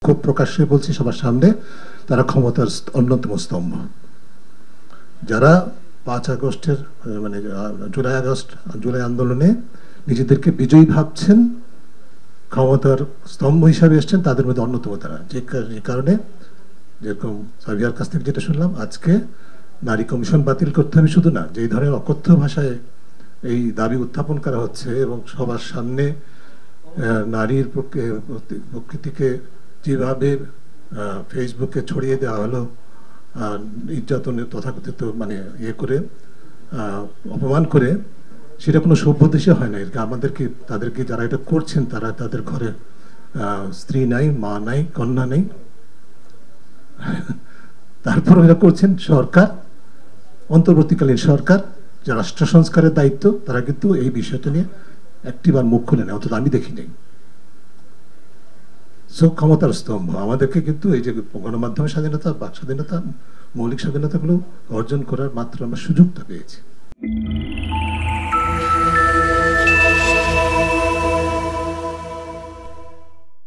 খুব প্রকাশ্যে বলছি সবার সামনে, তারা ক্ষমতার অন্যতম স্তম্ভ। যারা 5 আগস্টের মানে জুলাই আন্দোলনে নিজেদেরকে বিজয়ী ভাবছেন, ক্ষমতার স্তম্ভ হিসাবে এসছেন, তাদের মধ্যে অন্যতম তারা। যে কারণে যেরকম সাভিয়ার কাছ থেকে যেটা শুনলাম, আজকে নারী কমিশন বাতিল করতে হবে শুধু না, যে ধরনের অকথ্য ভাষায় এই দাবি উত্থাপন করা হচ্ছে এবং সবার সামনে নারীর প্রকৃতিকে যেভাবে ফেসবুকে ছড়িয়ে দেওয়া হলো, নির্যাতনের তথাকথিত মানে ইয়ে করে অপমান করে, সেটা কোনো সভ্য দেশে হয় না। আমাদেরকে তাদেরকে যারা এটা করছেন তারা তাদের ঘরে স্ত্রী নাই, মা নাই, কন্যা নেই, তারপর এরা করছেন। সরকার, অন্তর্বর্তীকালীন সরকার, যে রাষ্ট্র সংস্কারের দায়িত্ব, তারা কিন্তু এই বিষয়টা নিয়ে একটিবার মুখ খুলে নেয়, অন্তত আমি দেখি নেই। সো ক্ষমতার স্তম্ভ আমাদেরকে কিন্তু এই যে গণমাধ্যমের স্বাধীনতা, বাক স্বাধীনতা, মৌলিক স্বাধীনতাগুলো অর্জন করার মাত্র আমরা সুযোগটা পেয়েছি।